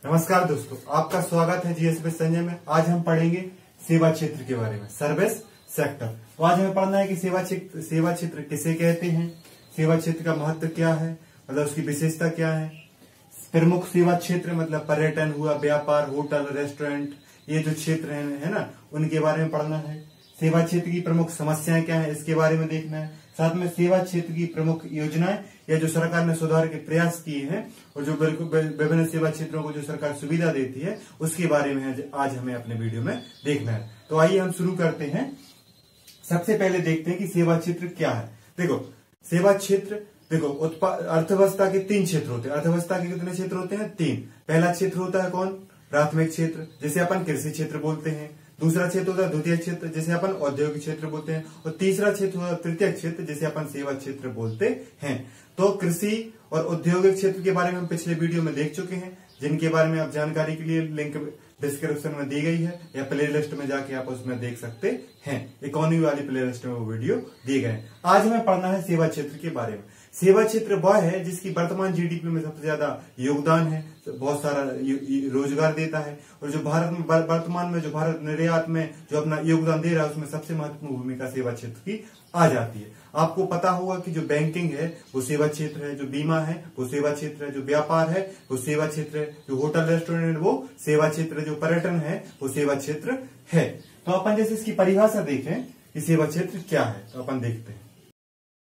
नमस्कार दोस्तों, आपका स्वागत है जीएसबी संजय में। आज हम पढ़ेंगे सेवा क्षेत्र के बारे में, सर्विस सेक्टर। तो आज हमें पढ़ना है कि सेवा क्षेत्र किसे कहते हैं, सेवा क्षेत्र का महत्व क्या है, मतलब उसकी विशेषता क्या है। प्रमुख सेवा क्षेत्र मतलब पर्यटन हुआ, व्यापार, होटल, रेस्टोरेंट, ये जो क्षेत्र है ना, उनके बारे में पढ़ना है। सेवा क्षेत्र की प्रमुख समस्याएं क्या है, इसके बारे में देखना है। साथ में सेवा क्षेत्र की प्रमुख योजनाएं या जो सरकार ने सुधार के प्रयास किए हैं और जो विभिन्न सेवा क्षेत्रों को जो सरकार सुविधा देती है, उसके बारे में आज हमें अपने वीडियो में देखना है। तो आइए हम शुरू करते हैं। सबसे पहले देखते हैं कि सेवा क्षेत्र क्या है। देखो, सेवा क्षेत्र अर्थव्यवस्था के 3 क्षेत्र होते हैं। अर्थव्यवस्था के कितने क्षेत्र होते हैं? 3। पहला क्षेत्र होता है कौन? प्राथमिक क्षेत्र, जिसे अपन कृषि क्षेत्र बोलते हैं। दूसरा क्षेत्र होता है द्वितीय क्षेत्र, जिसे अपन औद्योगिक क्षेत्र बोलते हैं। और तीसरा क्षेत्र होता है तृतीय क्षेत्र, जिसे अपन सेवा क्षेत्र बोलते हैं। तो कृषि और औद्योगिक क्षेत्र के बारे में हम पिछले वीडियो में देख चुके हैं, जिनके बारे में आप जानकारी के लिए लिंक डिस्क्रिप्शन में दी गई है या प्ले लिस्ट में जाके आप उसमें देख सकते हैं। इकोनॉमी वाली प्ले लिस्ट में वो वीडियो दिए गए हैं। आज हमें पढ़ना है सेवा क्षेत्र के बारे में। सेवा क्षेत्र वह है जिसकी वर्तमान जीडीपी में सबसे ज्यादा योगदान है, बहुत सारा रोजगार देता है, और जो भारत में वर्तमान में जो भारत निर्यात में जो अपना योगदान दे रहा है, उसमें सबसे महत्वपूर्ण भूमिका सेवा क्षेत्र की आ जाती है। आपको पता होगा कि जो बैंकिंग है वो सेवा क्षेत्र है, जो बीमा है वो सेवा क्षेत्र है, जो व्यापार है वो सेवा क्षेत्र है, जो होटल रेस्टोरेंट वो सेवा क्षेत्र है, जो पर्यटन है वो सेवा क्षेत्र है। तो अपन जैसे इसकी परिभाषा देखें कि सेवा क्षेत्र क्या है, तो अपन देखते हैं।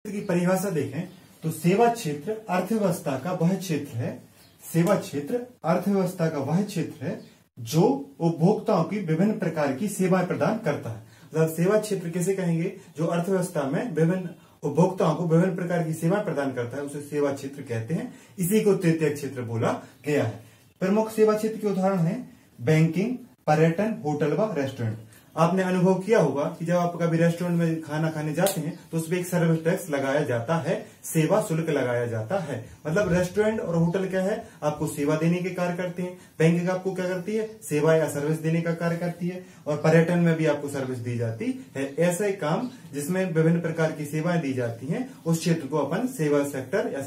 इसकी परिभाषा देखें तो सेवा क्षेत्र अर्थव्यवस्था का वह क्षेत्र है, सेवा क्षेत्र अर्थव्यवस्था का वह क्षेत्र है जो उपभोक्ताओं की विभिन्न प्रकार की सेवाएं प्रदान करता है। मतलब सेवा क्षेत्र किसे कहेंगे? जो अर्थव्यवस्था में विभिन्न उपभोक्ताओं को विभिन्न प्रकार की सेवाएं प्रदान करता है, उसे सेवा क्षेत्र कहते हैं। इसी को तृतीय क्षेत्र बोला गया है। प्रमुख सेवा क्षेत्र के उदाहरण है बैंकिंग, पर्यटन, होटल व रेस्टोरेंट। आपने अनुभव किया होगा कि जब आप कभी रेस्टोरेंट में खाना खाने जाते हैं तो उसमें एक सर्विस टैक्स लगाया जाता है, सेवा शुल्क लगाया जाता है। मतलब रेस्टोरेंट और होटल क्या है? आपको सेवा देने के कार्य करते हैं। बैंकिंग आपको क्या करती है? सेवा या सर्विस देने का कार्य करती है। और पर्यटन में भी आपको सर्विस दी जाती है। ऐसा ही काम जिसमें विभिन्न प्रकार की सेवाएं दी जाती हैं, उस क्षेत्र को अपन सेवा सेक्टर या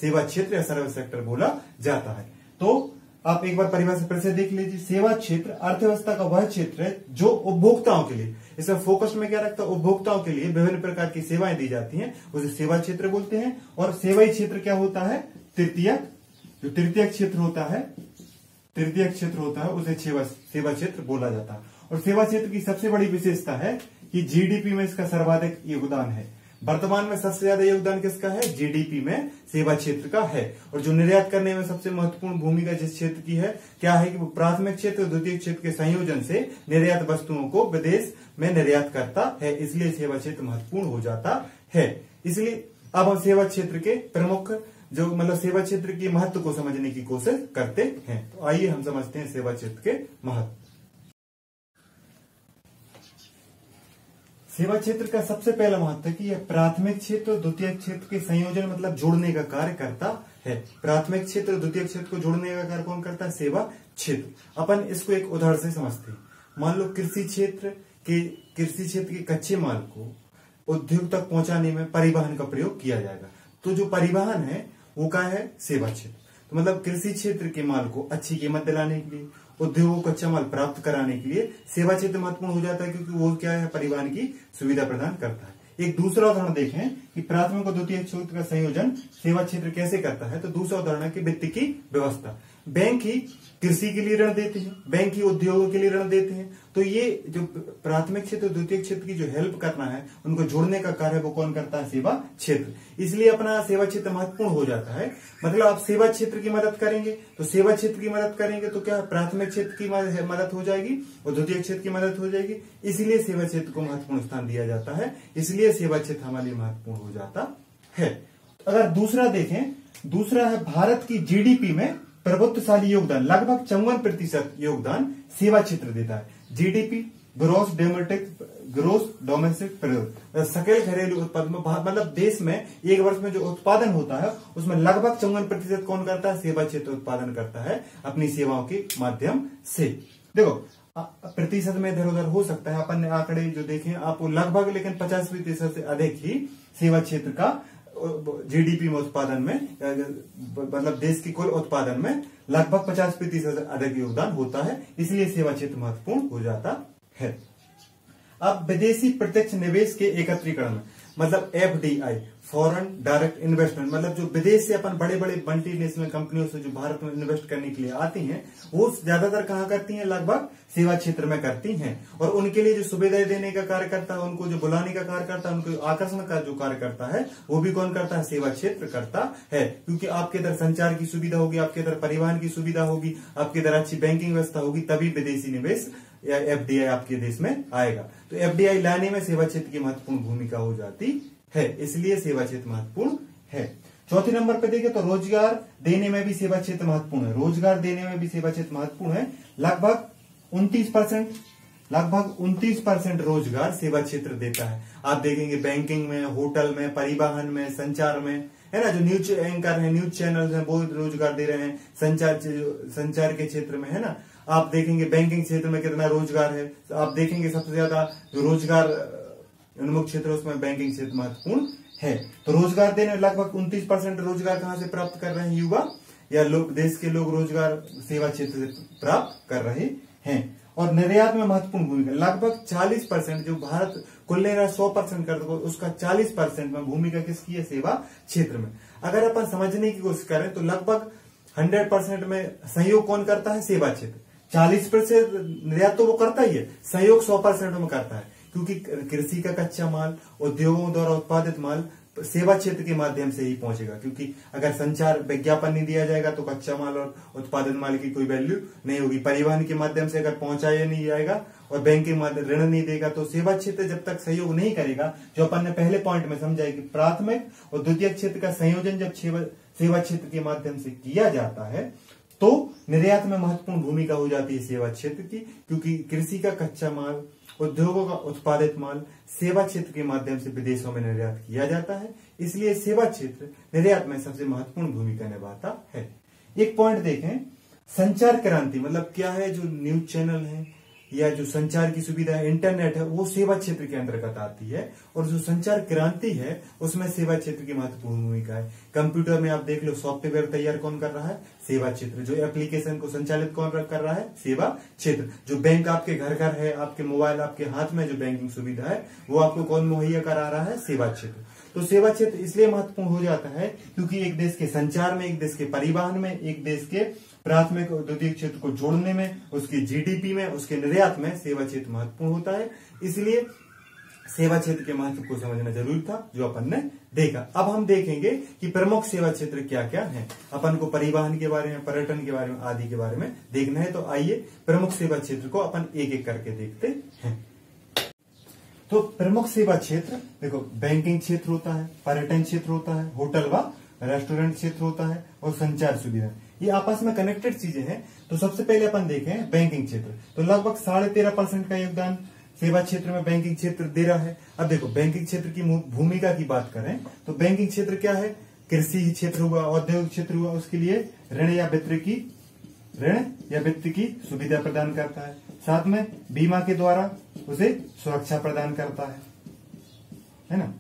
सेवा क्षेत्र या सर्विस सेक्टर बोला जाता है। तो आप एक बार परिभाषा फिर से देख लीजिए। सेवा क्षेत्र अर्थव्यवस्था का वह क्षेत्र है जो उपभोक्ताओं के लिए, इसमें फोकस में क्या रखता है? उपभोक्ताओं के लिए विभिन्न प्रकार की सेवाएं दी जाती हैं, उसे सेवा क्षेत्र बोलते हैं। और सेवाई क्षेत्र क्या होता है? तृतीयक। जो तृतीयक क्षेत्र होता है उसे सेवा क्षेत्र बोला जाता है। और सेवा क्षेत्र की सबसे बड़ी विशेषता है कि जीडीपी में इसका सर्वाधिक योगदान है। वर्तमान में सबसे ज्यादा योगदान किसका है? जीडीपी में सेवा क्षेत्र का है। और जो निर्यात करने में सबसे महत्वपूर्ण भूमिका जिस क्षेत्र की है, क्या है कि वो प्राथमिक क्षेत्र और द्वितीय क्षेत्र के संयोजन से निर्यात वस्तुओं को विदेश में निर्यात करता है, इसलिए सेवा क्षेत्र महत्वपूर्ण हो जाता है। इसलिए अब हम सेवा क्षेत्र के प्रमुख सेवा क्षेत्र के महत्व को समझने की कोशिश करते हैं। तो आइए हम समझते हैं सेवा क्षेत्र के महत्व। सेवा क्षेत्र का सबसे पहला महत्व है कि यह प्राथमिक क्षेत्र और द्वितीय क्षेत्र के संयोजन मतलब जोड़ने का कार्य करता है। प्राथमिक क्षेत्र और द्वितीय क्षेत्र को जोड़ने का कार्य कौन करता है? सेवा क्षेत्र। अपन इसको एक उदाहरण से समझते हैं। मान लो कृषि क्षेत्र के कच्चे माल को उद्योग तक पहुंचाने में परिवहन का प्रयोग किया जाएगा। तो जो परिवहन है वो क्या है? सेवा क्षेत्र। तो मतलब कृषि क्षेत्र के माल को अच्छी कीमत दिलाने के लिए, उद्योगों को कच्चा माल प्राप्त कराने के लिए सेवा क्षेत्र महत्वपूर्ण हो जाता है, क्योंकि वो क्या है? परिवहन की सुविधा प्रदान करता है। एक दूसरा उदाहरण देखें कि प्राथमिक और द्वितीय क्षेत्र का संयोजन सेवा क्षेत्र कैसे करता है। तो दूसरा उदाहरण है कि वित्त की व्यवस्था। बैंक ही कृषि के लिए ऋण देते हैं, बैंक ही उद्योगों के लिए ऋण देते हैं। तो ये जो प्राथमिक क्षेत्र और द्वितीय क्षेत्र की जो हेल्प करना है, उनको जोड़ने का कार्य वो कौन करता है? सेवा क्षेत्र। इसलिए अपना सेवा क्षेत्र महत्वपूर्ण हो जाता है। मतलब आप सेवा क्षेत्र की मदद करेंगे तो सेवा क्षेत्र की मदद करेंगे तो क्या प्राथमिक क्षेत्र की मदद हो जाएगी और द्वितीय क्षेत्र की मदद हो जाएगी। इसीलिए सेवा क्षेत्र को महत्वपूर्ण स्थान दिया जाता है, इसलिए सेवा क्षेत्र हमारे लिए महत्वपूर्ण हो जाता है। अगर दूसरा देखें, दूसरा है भारत की जीडीपी में प्रभुत्वशाली योगदान। लगभग 54% योगदान सेवा क्षेत्र देता है। जीडीपी ग्रोस डोमेस्टिक प्रोडक्ट, सकल घरेलू उत्पाद में मतलब देश में एक वर्ष में जो उत्पादन होता है उसमें लगभग 54% कौन करता है? सेवा क्षेत्र उत्पादन करता है अपनी सेवाओं के माध्यम से। देखो प्रतिशत में इधर उधर हो सकता है, अपन ने आंकड़े जो देखे आपको लगभग, लेकिन 50% से अधिक ही सेवा क्षेत्र का जीडीपी में उत्पादन में मतलब देश के कुल उत्पादन में लगभग 50% अधिक योगदान होता है, इसलिए सेवा क्षेत्र महत्वपूर्ण हो जाता है। अब विदेशी प्रत्यक्ष निवेश के एकत्रीकरण में मतलब एफडीआई, फॉरेन डायरेक्ट इन्वेस्टमेंट, मतलब जो विदेश से अपन बड़े बड़े मल्टीनेशनल कंपनियों से जो भारत में इन्वेस्ट करने के लिए आती हैं, वो ज्यादातर कहाँ करती हैं, लगभग सेवा क्षेत्र में करती हैं। और उनके लिए जो सुविधाएं देने का कार्य करता है, उनको जो बुलाने का कार्य करता है, उनको आकर्षण का जो कार्य करता है, वो भी कौन करता है, सेवा क्षेत्र करता है। क्योंकि आपके इधर संचार की सुविधा होगी, आपके इधर परिवहन की सुविधा होगी, आपके इधर अच्छी बैंकिंग व्यवस्था होगी, तभी विदेशी निवेश या एफडीआई आपके देश में आएगा। तो एफडीआई लाने में सेवा क्षेत्र की महत्वपूर्ण भूमिका हो जाती है, इसलिए सेवा क्षेत्र महत्वपूर्ण है। चौथे नंबर पे देखें तो रोजगार देने में भी सेवा क्षेत्र महत्वपूर्ण है। रोजगार देने में भी सेवा क्षेत्र महत्वपूर्ण है। लगभग 29% रोजगार सेवा क्षेत्र देता है। आप देखेंगे बैंकिंग में, होटल में, परिवहन में, संचार में, है ना, जो न्यूज एंकर है, न्यूज चैनल है, वो रोजगार दे रहे हैं। संचार के क्षेत्र में, है ना, आप देखेंगे बैंकिंग क्षेत्र में कितना रोजगार है। आप देखेंगे सबसे ज्यादा जो रोजगार उन्मुख क्षेत्र उसमें बैंकिंग क्षेत्र महत्वपूर्ण है। तो रोजगार देने लगभग 29% रोजगार कहां से प्राप्त कर रहे हैं, युवा या लोग, देश के लोग रोजगार सेवा क्षेत्र से प्राप्त कर रहे हैं। और निर्यात में महत्वपूर्ण भूमिका, लगभग 40%, जो भारत कुल 100% कर दो, उसका 40% में भूमिका किसकी है, सेवा क्षेत्र में। अगर अपन समझने की कोशिश करें तो लगभग 100% में सहयोग कौन करता है, सेवा क्षेत्र। 40% निर्यात तो वो करता ही है, सहयोग 100% में करता है। क्योंकि कृषि का कच्चा माल, उद्योगों द्वारा उत्पादित माल सेवा क्षेत्र के माध्यम से ही पहुंचेगा। क्योंकि अगर संचार विज्ञापन नहीं दिया जाएगा तो कच्चा माल और उत्पादन माल की कोई वैल्यू नहीं होगी। परिवहन के माध्यम से अगर पहुंचाया नहीं जाएगा और बैंकिंग माध्यम ऋण नहीं देगा, तो सेवा क्षेत्र जब तक सहयोग नहीं करेगा, जो अपन ने पहले पॉइंट में समझा है कि प्राथमिक और द्वितीयक क्षेत्र का संयोजन जब सेवा क्षेत्र के माध्यम से किया जाता है, तो निर्यात में महत्वपूर्ण भूमिका हो जाती है सेवा क्षेत्र की। क्योंकि कृषि का कच्चा माल, उद्योगों का उत्पादित माल सेवा क्षेत्र के माध्यम से विदेशों में निर्यात किया जाता है, इसलिए सेवा क्षेत्र निर्यात में सबसे महत्वपूर्ण भूमिका निभाता है। एक पॉइंट देखें, संचार क्रांति मतलब क्या है, जो न्यूज चैनल है या जो संचार की सुविधा है, इंटरनेट है, वो सेवा क्षेत्र के अंतर्गत आती है। और जो संचार क्रांति है उसमें सेवा क्षेत्र की महत्वपूर्ण भूमिका है। कंप्यूटर में आप देख लो, सॉफ्टवेयर तैयार कौन कर रहा है, सेवा क्षेत्र। जो एप्लीकेशन को संचालित कौन कर रहा है, सेवा क्षेत्र। जो बैंक आपके घर घर है, आपके मोबाइल आपके हाथ में जो बैंकिंग सुविधा है, वो आपको कौन मुहैया करा रहा है, सेवा क्षेत्र। तो सेवा क्षेत्र इसलिए महत्वपूर्ण हो जाता है क्योंकि एक देश के संचार में, एक देश के परिवहन में, एक देश के प्राथमिक और द्वितीयक क्षेत्र को जोड़ने में, उसकी जीडीपी में, उसके निर्यात में सेवा क्षेत्र महत्वपूर्ण होता है। इसलिए सेवा क्षेत्र के महत्व को समझना जरूरी था, जो अपन ने देखा। अब हम देखेंगे कि प्रमुख सेवा क्षेत्र क्या क्या है। अपन को परिवहन के बारे में, पर्यटन के बारे में, आदि के बारे में देखना है। तो आइए प्रमुख सेवा क्षेत्र को अपन एक एक करके देखते हैं। तो प्रमुख सेवा क्षेत्र देखो, बैंकिंग क्षेत्र होता है, पर्यटन क्षेत्र होता है, होटल व रेस्टोरेंट क्षेत्र होता है, और संचार सुविधा। ये आपस में कनेक्टेड चीजें हैं। तो सबसे पहले अपन देखें बैंकिंग क्षेत्र। तो लगभग 13.5% का योगदान सेवा क्षेत्र में बैंकिंग क्षेत्र दे रहा है। अब देखो, बैंकिंग क्षेत्र की भूमिका की बात करें तो बैंकिंग क्षेत्र क्या है, कृषि क्षेत्र हुआ, औद्योगिक क्षेत्र हुआ, उसके लिए ऋण या वित्त की सुविधा प्रदान करता है। साथ में बीमा के द्वारा उसे सुरक्षा प्रदान करता है ना।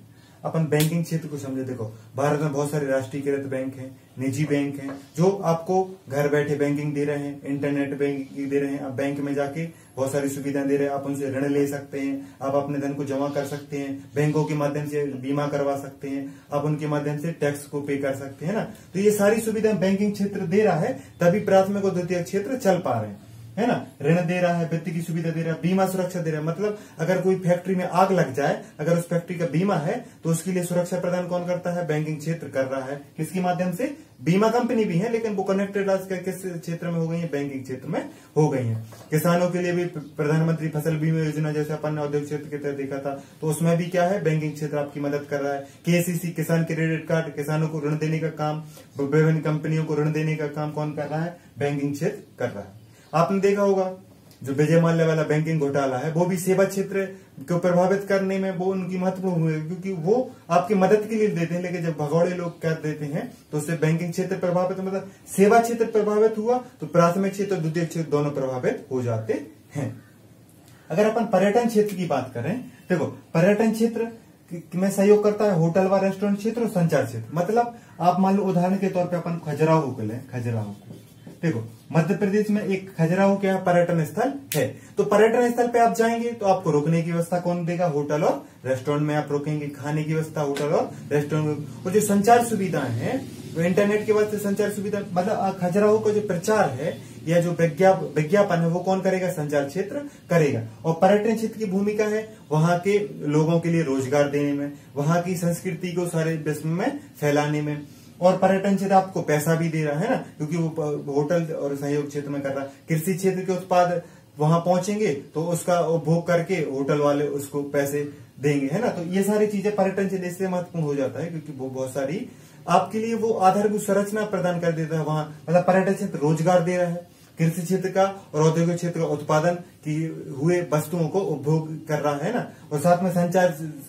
अपन बैंकिंग क्षेत्र को समझे, देखो भारत में बहुत सारे राष्ट्रीयकृत बैंक हैं, निजी बैंक हैं, जो आपको घर बैठे बैंकिंग दे रहे हैं, इंटरनेट बैंकिंग दे रहे हैं। आप बैंक में जाके बहुत सारी सुविधाएं दे रहे हैं। आप उनसे ऋण ले सकते हैं, आप अपने धन को जमा कर सकते हैं, बैंकों के माध्यम से बीमा करवा सकते हैं, आप उनके माध्यम से टैक्स को पे कर सकते हैं ना। तो ये सारी सुविधाएं बैंकिंग क्षेत्र दे रहा है, तभी प्राथमिक और द्वितीयक क्षेत्र चल पा रहे हैं, है ना। ऋण दे रहा है, वित्त की सुविधा दे रहा है, बीमा सुरक्षा दे रहा है। मतलब अगर कोई फैक्ट्री में आग लग जाए, अगर उस फैक्ट्री का बीमा है, तो उसके लिए सुरक्षा प्रदान कौन करता है, बैंकिंग क्षेत्र कर रहा है। किसके माध्यम से, बीमा कंपनी भी है, लेकिन वो कनेक्टेड आज किस क्षेत्र में हो गई है, बैंकिंग क्षेत्र में हो गई है। किसानों के लिए भी प्रधानमंत्री फसल बीमा योजना, जैसे अपन ने औद्योगिक क्षेत्र के तहत देखा था, तो उसमें भी क्या है, बैंकिंग क्षेत्र आपकी मदद कर रहा है। केसीसी, किसान क्रेडिट कार्ड, किसानों को ऋण देने का काम, विभिन्न कंपनियों को ऋण देने का काम कौन कर रहा है, बैंकिंग क्षेत्र कर रहा है। आपने देखा होगा जो विजय माल्या वाला बैंकिंग घोटाला है, वो भी सेवा क्षेत्र को प्रभावित करने में वो उनकी महत्वपूर्ण भूमिका है, क्योंकि वो आपकी मदद के लिए देते हैं। लेकिन जब भगौड़े लोग कर देते हैं तो उससे बैंकिंग क्षेत्र प्रभावित, मतलब सेवा क्षेत्र प्रभावित हुआ, तो प्राथमिक क्षेत्र और द्वितीयक क्षेत्र दोनों प्रभावित हो जाते हैं। अगर अपन पर्यटन क्षेत्र की बात करें, देखो पर्यटन क्षेत्र में सहयोग करता है होटल व रेस्टोरेंट क्षेत्र और संचार क्षेत्र। मतलब आप मान लो उदाहरण के तौर पे अपन खजुराहो को लें, खजुराहो को देखो, मध्य प्रदेश में एक खजुराहो क्या है, पर्यटन स्थल है। तो पर्यटन स्थल पे आप जाएंगे तो आपको रुकने की व्यवस्था कौन देगा, होटल और रेस्टोरेंट में आप रुकेंगे, खाने की व्यवस्था होटल और रेस्टोरेंट में। और जो संचार सुविधाएं हैं, इंटरनेट के वास्ते संचार सुविधा, मतलब खजुराहो का जो प्रचार है या जो विज्ञापन है वो कौन करेगा, संचार क्षेत्र करेगा। और पर्यटन क्षेत्र की भूमिका है वहां के लोगों के लिए रोजगार देने में, वहां की संस्कृति को सारे विश्व में फैलाने में। और पर्यटन क्षेत्र आपको पैसा भी दे रहा है ना, क्योंकि वो होटल और सहयोग क्षेत्र में कर रहा है। कृषि क्षेत्र के उत्पाद वहां पहुंचेंगे तो उसका उपभोग करके होटल वाले उसको पैसे देंगे, है ना। तो ये सारी चीजें पर्यटन क्षेत्र इसलिए महत्वपूर्ण हो जाता है क्योंकि वो बहुत सारी आपके लिए वो आधारभूत संरचना प्रदान कर देता है वहां। मतलब पर्यटन क्षेत्र रोजगार दे रहा है, कृषि क्षेत्र का और औद्योगिक क्षेत्र का उत्पादन की हुए वस्तुओं को उपभोग कर रहा है ना। और साथ में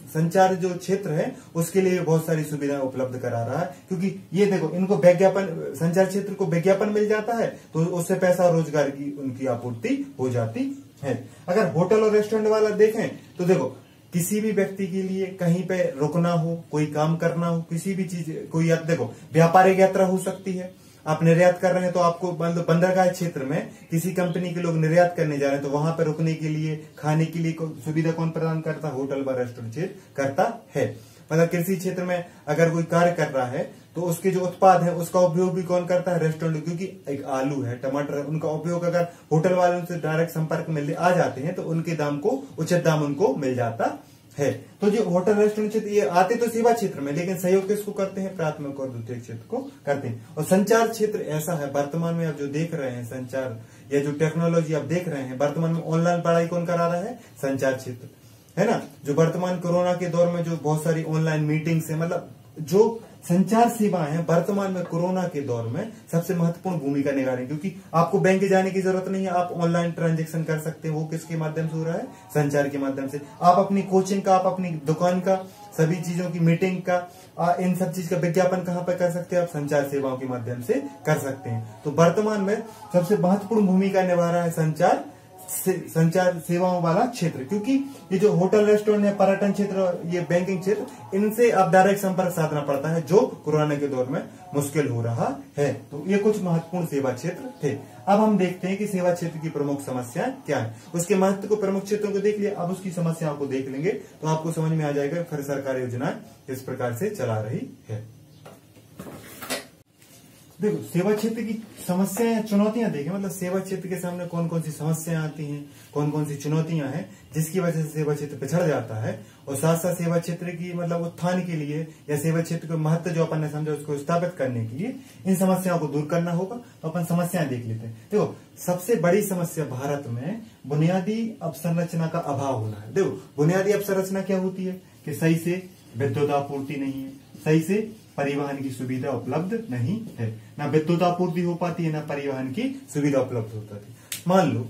संचार जो क्षेत्र है उसके लिए बहुत सारी सुविधाएं उपलब्ध करा रहा है, क्योंकि ये देखो इनको विज्ञापन, संचार क्षेत्र को विज्ञापन मिल जाता है तो उससे पैसा और रोजगार की उनकी आपूर्ति हो जाती है। अगर होटल और रेस्टोरेंट वाला देखें तो देखो किसी भी व्यक्ति के लिए कहीं पे रुकना हो, कोई काम करना हो, किसी भी चीज, कोई देखो व्यापारिक यात्रा हो सकती है, आप निर्यात कर रहे हैं तो आपको बंदरगाह क्षेत्र में किसी कंपनी के लोग निर्यात करने जा रहे हैं तो वहां पर रुकने के लिए, खाने के लिए सुविधा कौन प्रदान करता है, होटल व रेस्टोरेंट क्षेत्र करता है। मतलब कृषि क्षेत्र में अगर कोई कार्य कर रहा है तो उसके जो उत्पाद है उसका उपयोग भी कौन करता है, रेस्टोरेंट, क्योंकि एक आलू है, टमाटर है, उनका उपयोग अगर होटल वाले उनसे डायरेक्ट संपर्क में आ जाते हैं तो उनके दाम को, उचित दाम उनको मिल जाता है। तो जो होटल रेस्टोरेंट क्षेत्र ये आते तो सेवा क्षेत्र में, लेकिन सहयोग किसको करते हैं, प्राथमिक और द्वितीयक क्षेत्र को करते हैं। और संचार क्षेत्र ऐसा है वर्तमान में आप जो देख रहे हैं, संचार या जो टेक्नोलॉजी आप देख रहे हैं वर्तमान में, ऑनलाइन पढ़ाई कौन करा रहा है, संचार क्षेत्र, है ना। जो वर्तमान कोरोना के दौर में जो बहुत सारी ऑनलाइन मीटिंग्स है, मतलब जो संचार सेवाएं हैं वर्तमान में कोरोना के दौर में सबसे महत्वपूर्ण भूमिका निभा रही है, क्योंकि आपको बैंक जाने की जरूरत नहीं है, आप ऑनलाइन ट्रांजैक्शन कर सकते हैं। वो किसके माध्यम से हो रहा है, संचार के माध्यम से। आप अपनी कोचिंग का, आप अपनी दुकान का, सभी चीजों की मीटिंग का, इन सब चीज का विज्ञापन कहां पर कर सकते हैं, आप संचार सेवाओं के माध्यम से कर सकते हैं। तो वर्तमान में सबसे महत्वपूर्ण भूमिका निभा रहा है संचार सेवाओं वाला क्षेत्र, क्योंकि ये जो होटल रेस्टोरेंट है, पर्यटन क्षेत्र, ये बैंकिंग क्षेत्र, इनसे आप डायरेक्ट संपर्क साधना पड़ता है जो कोरोना के दौर में मुश्किल हो रहा है। तो ये कुछ महत्वपूर्ण सेवा क्षेत्र थे। अब हम देखते हैं कि सेवा क्षेत्र की प्रमुख समस्याएं क्या है। उसके महत्व को, प्रमुख क्षेत्रों को देख लिया, अब उसकी समस्याओं को देख लेंगे तो आपको समझ में आ जाएगा फिर सरकारी योजनाएं किस प्रकार से चला रही है। देखो सेवा क्षेत्र की समस्याएं, चुनौतियां देखें, मतलब सेवा क्षेत्र के सामने कौन कौन सी समस्याएं आती हैं, कौन कौन सी चुनौतियां हैं जिसकी वजह से सेवा क्षेत्र पिछड़ जाता है। और साथ साथ सेवा क्षेत्र की मतलब उत्थान के लिए या सेवा क्षेत्र का महत्व जो अपन ने समझा उसको स्थापित करने के लिए इन समस्याओं को दूर करना होगा। तो अपन समस्याएं देख लेते हैं। देखो सबसे बड़ी समस्या भारत में बुनियादी अवसंरचना का अभाव होना है। देखो बुनियादी अवसंरचना क्या होती है कि सही से विद्युत आपूर्ति नहीं है, सही से परिवहन की सुविधा उपलब्ध नहीं है, ना विद्युत आपूर्ति हो पाती है, ना परिवहन की सुविधा उपलब्ध होता है। मान लो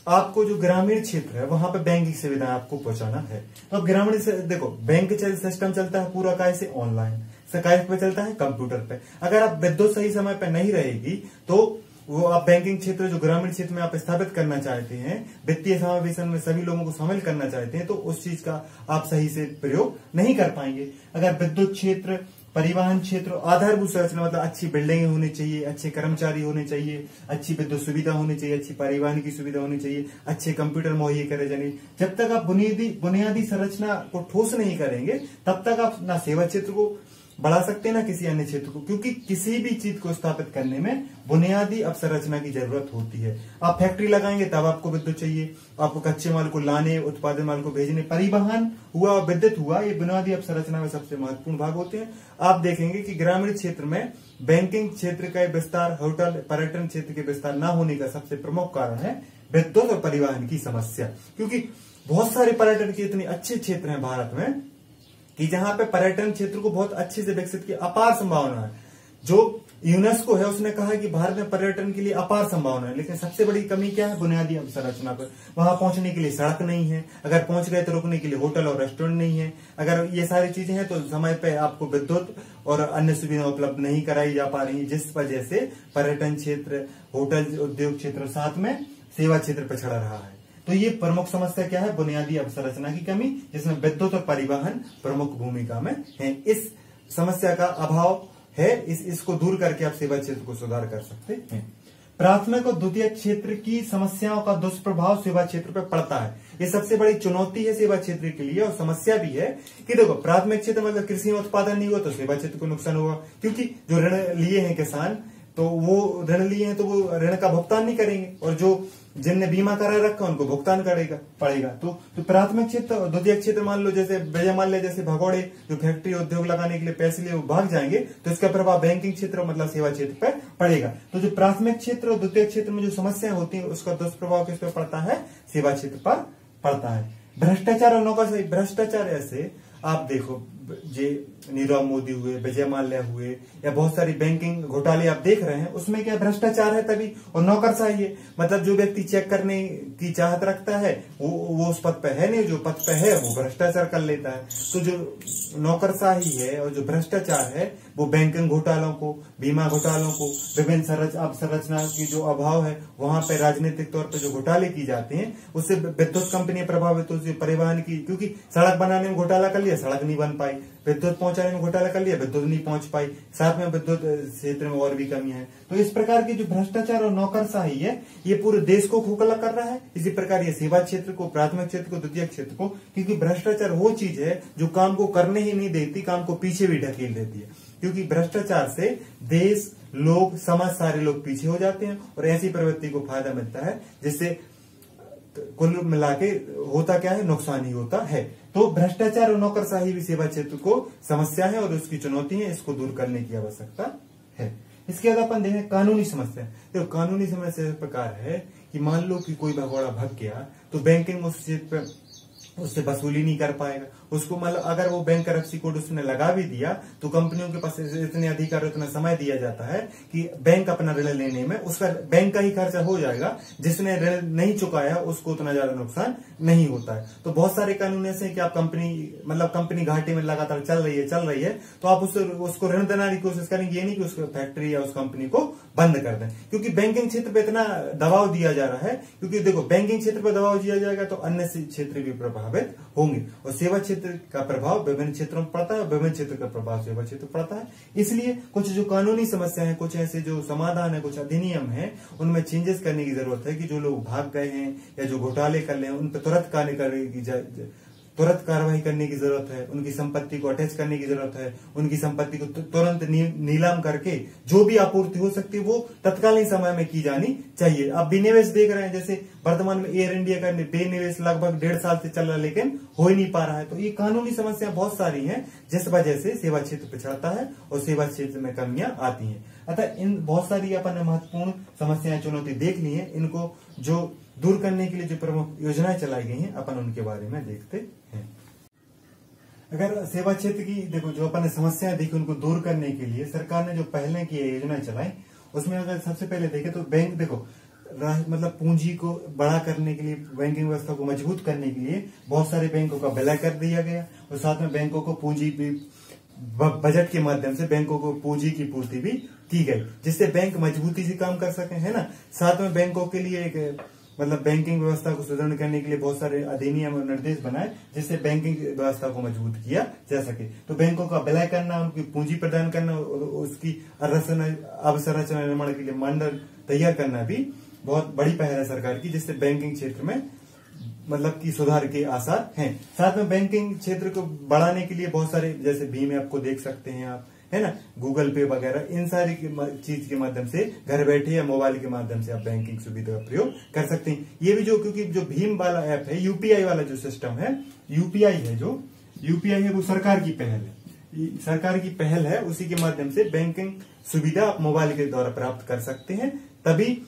आपको जो ग्रामीण क्षेत्र है वहां पे बैंकिंग सुविधाएं आपको पहुंचाना है, तो अब ग्रामीण से देखो बैंक सिस्टम चलता है पूरा कैसे, ऑनलाइन, कैसे पे चलता है, कंप्यूटर पे। अगर आप विद्युत सही समय पे नहीं रहेगी तो वो आप बैंकिंग क्षेत्र जो ग्रामीण क्षेत्र में आप स्थापित करना चाहते हैं, वित्तीय समावेशन में सभी लोगों को शामिल करना चाहते हैं, तो उस चीज का आप सही से प्रयोग नहीं कर पाएंगे। अगर विद्युत क्षेत्र, परिवहन क्षेत्र, आधारभूत संरचना मतलब अच्छी बिल्डिंगें होनी चाहिए, अच्छे कर्मचारी होने चाहिए, अच्छी विद्युत सुविधा होनी चाहिए, अच्छी परिवहन की सुविधा होनी चाहिए, अच्छे कंप्यूटर मुहैया करे जाने। जब तक आप बुनियादी संरचना को ठोस नहीं करेंगे तब तक आप ना सेवा क्षेत्र को बढ़ा सकते हैं ना किसी अन्य क्षेत्र को, क्योंकि किसी भी चीज को स्थापित करने में बुनियादी अवसंरचना की जरूरत होती है। आप फैक्ट्री लगाएंगे तब आपको विद्युत चाहिए, आपको कच्चे माल को लाने, उत्पादन माल को भेजने, परिवहन हुआ, विद्युत हुआ, ये बुनियादी अवसंरचना में सबसे महत्वपूर्ण भाग होते हैं। आप देखेंगे कि ग्रामीण क्षेत्र में बैंकिंग क्षेत्र का विस्तार, होटल, पर्यटन क्षेत्र के विस्तार न होने का सबसे प्रमुख कारण है विद्युत और परिवहन की समस्या, क्योंकि बहुत सारे पर्यटन के इतने अच्छे क्षेत्र हैं भारत में कि जहां पे पर्यटन क्षेत्र को बहुत अच्छे से विकसित की अपार संभावना है। जो यूनेस्को है उसने कहा कि भारत में पर्यटन के लिए अपार संभावना है, लेकिन सबसे बड़ी कमी क्या है, बुनियादी अवसंरचना पर। वहां पहुंचने के लिए सड़क नहीं है, अगर पहुंच गए तो रुकने के लिए होटल और रेस्टोरेंट नहीं है। अगर ये सारी चीजें हैं तो समय पे आपको विद्युत और अन्य सुविधा उपलब्ध नहीं कराई जा पा रही, जिस वजह से पर्यटन क्षेत्र, होटल उद्योग क्षेत्र, साथ में सेवा क्षेत्र पिछड़ रहा है। तो ये प्रमुख समस्या क्या है? बुनियादी अवसंरचना की कमी, जिसमें विद्युत और परिवहन प्रमुख भूमिका में है। इस समस्या का अभाव है, इसको दूर करके आप सेवा क्षेत्र को सुधार कर सकते हैं। प्राथमिक और द्वितीयक क्षेत्र की समस्याओं का दुष्प्रभाव सेवा क्षेत्र पर पड़ता है। ये सबसे बड़ी चुनौती है सेवा क्षेत्र के लिए, और समस्या भी है कि देखो, प्राथमिक क्षेत्र मतलब कृषि में उत्पादन नहीं हुआ तो सेवा क्षेत्र को नुकसान होगा, क्योंकि जो ऋण लिए हैं किसान, तो वो ऋण लिए हैं तो वो ऋण का भुगतान नहीं करेंगे, और जो जिनने बीमा करा रखा उनको भुगतान पड़ेगा। तो प्राथमिक क्षेत्र और द्वितीय क्षेत्र मान लो, जैसे भैया मान ले, जैसे भगोड़े जो फैक्ट्री उद्योग लगाने के लिए पैसे लिए वो भाग जाएंगे, तो इसका प्रभाव बैंकिंग क्षेत्र मतलब सेवा क्षेत्र पर पड़ेगा। तो जो प्राथमिक क्षेत्र और द्वितीय क्षेत्र में जो समस्याएं होती है उसका दुष्प्रभाव किस पर पड़ता है? सेवा क्षेत्र पर पड़ता है। भ्रष्टाचार और नौकरशाही। भ्रष्टाचार ऐसे आप देखो, जे नीरव मोदी हुए, विजय माल्या हुए, या बहुत सारी बैंकिंग घोटाले आप देख रहे हैं, उसमें क्या भ्रष्टाचार है तभी, और नौकरशाही है। मतलब जो व्यक्ति चेक करने की चाहत रखता है वो उस पद पे है नहीं, जो पद पे है वो भ्रष्टाचार कर लेता है। तो जो नौकरशाही है और जो भ्रष्टाचार है वो बैंकिंग घोटालों को, बीमा घोटालों को, विभिन्न अवसंरचना की जो अभाव है, वहां पे राजनीतिक तौर पे जो घोटाले की जाते हैं, उससे विद्युत कंपनियां प्रभावित होती है, परिवहन की, क्योंकि सड़क बनाने में घोटाला कर लिया, सड़क नहीं बन पाई, विद्युत पहुंचाने में घोटाला कर लिया, विद्युत नहीं पहुंच पाई, साथ में विद्युत क्षेत्र में और भी कमियां हैं। तो इस प्रकार की जो भ्रष्टाचार और नौकरशाही है, ये पूरे देश को खोखला कर रहा है। इसी प्रकार ये सेवा क्षेत्र को, प्राथमिक क्षेत्र को, द्वितीय क्षेत्र को, क्योंकि भ्रष्टाचार वो चीज है जो काम को करने ही नहीं देती, काम को पीछे भी ढकेल देती है। क्योंकि भ्रष्टाचार से देश, लोग, समाज, सारे लोग पीछे हो जाते हैं, और ऐसी प्रवृत्ति को फायदा मिलता है, जिससे कुल मिलाके होता क्या है? नुकसान ही होता है। तो भ्रष्टाचार और नौकरशाही भी सेवा क्षेत्र को समस्या है और उसकी चुनौती है, इसको दूर करने की आवश्यकता है। इसके बाद अपन देखें कानूनी समस्या। देखो, कानूनी समस्या इस प्रकार है कि मान लो कि कोई भगोड़ा भग गया, तो बैंकिंग उस क्षेत्र पे उससे वसूली नहीं कर पाएगा। उसको मतलब अगर वो बैंकरप्सी कोड उसने लगा भी दिया, तो कंपनियों के पास इतने अधिकार, इतना समय दिया जाता है कि बैंक अपना ऋण लेने में उसका बैंक का ही खर्चा हो जाएगा, जिसने ऋण नहीं चुकाया उसको उतना ज्यादा नुकसान नहीं होता है। तो बहुत सारे कानून ऐसे हैं कि आप कंपनी घाटे में लगातार चल रही है, तो आप उसको ऋण देने की कोशिश करेंगे, ये नहीं कि उस फैक्ट्री या उस कंपनी को बंद कर दें, क्योंकि बैंकिंग क्षेत्र पे इतना दबाव दिया जा रहा है। क्योंकि देखो, बैंकिंग क्षेत्र पर दबाव दिया जाएगा तो अन्य क्षेत्र भी प्रभावित होंगे, और सेवा क्षेत्र का प्रभाव विभिन्न क्षेत्रों में पड़ता है, विभिन्न क्षेत्र का प्रभाव सेवा क्षेत्र पड़ता है। इसलिए कुछ जो कानूनी समस्या है, कुछ ऐसे जो समाधान है, कुछ अधिनियम है, उनमें चेंजेस करने की जरूरत है कि जो लोग भाग गए हैं या जो घोटाले कर रहे हैं उन पर तुरंत कार्रवाई करने की जरूरत है। उनकी संपत्ति को अटैच करने की जरूरत है। उनकी संपत्ति को तुरंत नीलाम करके जो भी आपूर्ति हो सकती है वो तत्कालीन समय में की जानी चाहिए। आप विनिवेश देख रहे हैं, जैसे वर्तमान में एयर इंडिया का बेनिवेश लगभग 1.5 साल से चल रहा है, लेकिन हो ही नहीं पा रहा है। तो ये कानूनी समस्या बहुत सारी हैं, जिस वजह से सेवा क्षेत्र पिछड़ता है और सेवा क्षेत्र में कमियां आती हैं। अतः इन बहुत सारी अपन ने महत्वपूर्ण समस्याएं, चुनौती देख ली है। इनको जो दूर करने के लिए जो प्रमुख योजनाएं चलाई गई हैं, अपन उनके बारे में देखते हैं। अगर सेवा क्षेत्र की देखो, जो अपन ने समस्याएं देखी, उनको दूर करने के लिए सरकार ने जो पहले की योजनाएं चलाई, उसमें अगर सबसे पहले देखें तो बैंक, देखो मतलब पूंजी को बड़ा करने के लिए, बैंकिंग व्यवस्था को मजबूत करने के लिए बहुत सारे बैंकों का विलय कर दिया गया, और साथ में बैंकों को पूंजी भी बजट के माध्यम से बैंकों को पूंजी की पूर्ति भी की गई, जिससे बैंक मजबूती से काम कर सके, है ना। साथ में बैंकों के लिए एक मतलब बैंकिंग व्यवस्था को सुदृढ़ करने के लिए बहुत सारे अधिनियम और निर्देश बनाए, जिससे बैंकिंग व्यवस्था को मजबूत किया जा सके। तो बैंकों का विलय करना, उनकी पूंजी प्रदान करना, उसकी अवसंरचना निर्माण के लिए मंडल तैयार करना भी बहुत बड़ी पहल है सरकार की, जिससे बैंकिंग क्षेत्र में मतलब की सुधार के आसार हैं। साथ में बैंकिंग क्षेत्र को बढ़ाने के लिए बहुत सारे, जैसे भीम ऐप को देख सकते हैं आप, है ना, गूगल पे वगैरह, इन सारी चीज के माध्यम से घर बैठे या मोबाइल के माध्यम से आप बैंकिंग सुविधा का प्रयोग कर सकते हैं। ये भी क्योंकि जो भीम वाला ऐप है, यूपीआई वाला जो सिस्टम है, यूपीआई है वो सरकार की पहल है, उसी के माध्यम से बैंकिंग सुविधा आप मोबाइल के द्वारा प्राप्त कर सकते हैं। तभी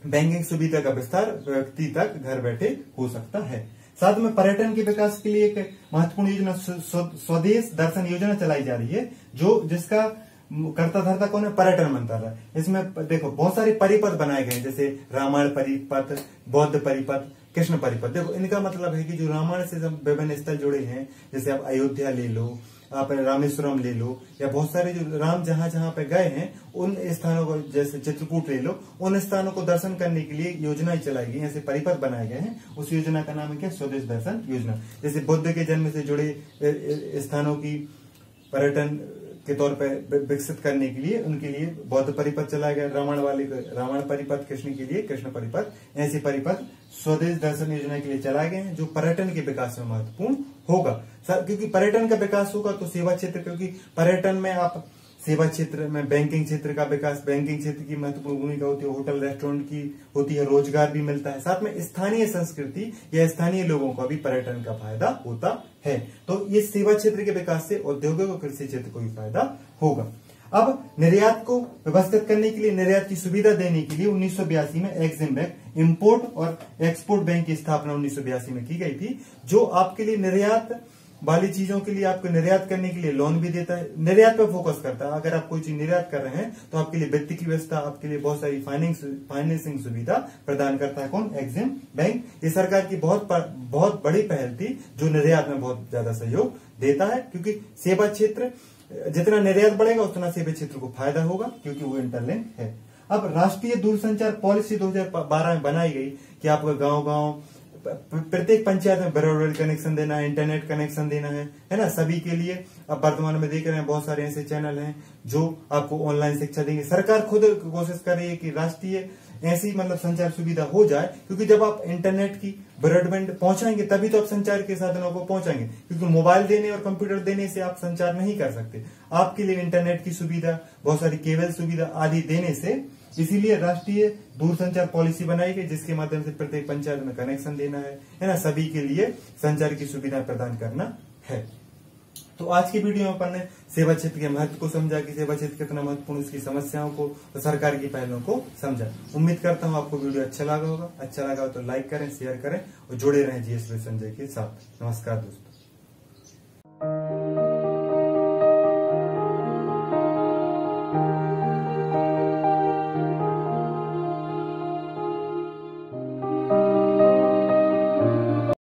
बैंकिंग सुविधा का विस्तार व्यक्ति तक घर बैठे हो सकता है। साथ में पर्यटन के विकास के लिए एक महत्वपूर्ण योजना स्वदेश दर्शन योजना चलाई जा रही है, जिसका कर्ता धर्ता कौन है? पर्यटन मंत्रालय। इसमें देखो बहुत सारे परिपथ बनाए गए, जैसे रामायण परिपथ, बौद्ध परिपथ, कृष्ण परिपथ। देखो इनका मतलब है कि जो रामायण से विभिन्न स्थल जुड़े हैं, जैसे आप अयोध्या ले लो, आप रामेश्वरम ले लो, या बहुत सारे जो राम जहां जहां पे गए हैं उन स्थानों को, जैसे चित्रकूट ले लो, उन स्थानों को दर्शन करने के लिए योजनाएं चलाई गई, ऐसे परिपथ बनाए गए हैं। उस योजना का नाम है क्या? स्वदेश दर्शन योजना। जैसे बुद्ध के जन्म से जुड़े स्थानों की पर्यटन के तौर पर विकसित करने के लिए उनके लिए बौद्ध परिपथ चलाया गया, रावण परिपथ, कृष्ण के लिए कृष्ण परिपथ, ऐसे परिपथ स्वदेश दर्शन योजना के लिए चलाए गए हैं, जो पर्यटन के विकास में महत्वपूर्ण होगा। क्योंकि पर्यटन का विकास होगा तो सेवा क्षेत्र, क्योंकि पर्यटन में आप सेवा क्षेत्र में बैंकिंग क्षेत्र का विकास, बैंकिंग क्षेत्र की महत्वपूर्ण भूमिका होती है, होटल रेस्टोरेंट की होती है, रोजगार भी मिलता है, साथ में स्थानीय संस्कृति या स्थानीय लोगों को भी पर्यटन का फायदा होता है। तो ये सेवा क्षेत्र के विकास से औद्योगिक और कृषि क्षेत्र को भी फायदा होगा। अब निर्यात को व्यवस्थित करने के लिए, निर्यात की सुविधा देने के लिए 1982 में एक्जिम बैंक, इंपोर्ट और एक्सपोर्ट बैंक की स्थापना 1982 में की गई थी, जो आपके लिए निर्यात वाली चीजों के लिए, आपको निर्यात करने के लिए लोन भी देता है, निर्यात पर फोकस करता है। अगर आप कोई चीज निर्यात कर रहे हैं तो आपके लिए वित्त की व्यवस्था, आपके लिए बहुत सारी फाइनेंसिंग सुविधा प्रदान करता है। कौन? एक्जिम बैंक। ये सरकार की बहुत बड़ी पहल थी, जो निर्यात में बहुत ज्यादा सहयोग देता है, क्योंकि सेवा क्षेत्र जितना निर्यात बढ़ेगा उतना सेवा क्षेत्र को फायदा होगा, क्योंकि वो इंटरलिंक है। अब राष्ट्रीय दूरसंचार पॉलिसी 2012 में बनाई गई कि आपका गांव प्रत्येक पंचायत में ब्रॉडबैंड कनेक्शन देना है, इंटरनेट कनेक्शन देना है ना, सभी के लिए। अब वर्तमान में देख रहे हैं बहुत सारे ऐसे चैनल हैं जो आपको ऑनलाइन शिक्षा देंगे। सरकार खुद कोशिश कर रही है कि राष्ट्रीय ऐसी संचार सुविधा हो जाए, क्योंकि जब आप इंटरनेट की ब्रॉडबैंड पहुंचाएंगे तभी तो आप संचार के साधनों को पहुंचाएंगे, क्योंकि मोबाइल देने और कंप्यूटर देने से आप संचार नहीं कर सकते। आपके लिए इंटरनेट की सुविधा, बहुत सारी केबल सुविधा आदि देने से, इसीलिए राष्ट्रीय दूरसंचार पॉलिसी बनाई गई, जिसके माध्यम से प्रत्येक पंचायत में कनेक्शन देना है ना, सभी के लिए संचार की सुविधा प्रदान करना है। तो आज की वीडियो में अपन ने सेवा क्षेत्र के महत्व को समझा कि सेवा क्षेत्र कितना महत्वपूर्ण, उसकी समस्याओं को और सरकार की पहलों को समझा। उम्मीद करता हूँ आपको वीडियो अच्छा लगा होगा। अच्छा लगा तो लाइक करें, शेयर करें और जुड़े रहें जीएस विद संजय के साथ। नमस्कार दोस्तों।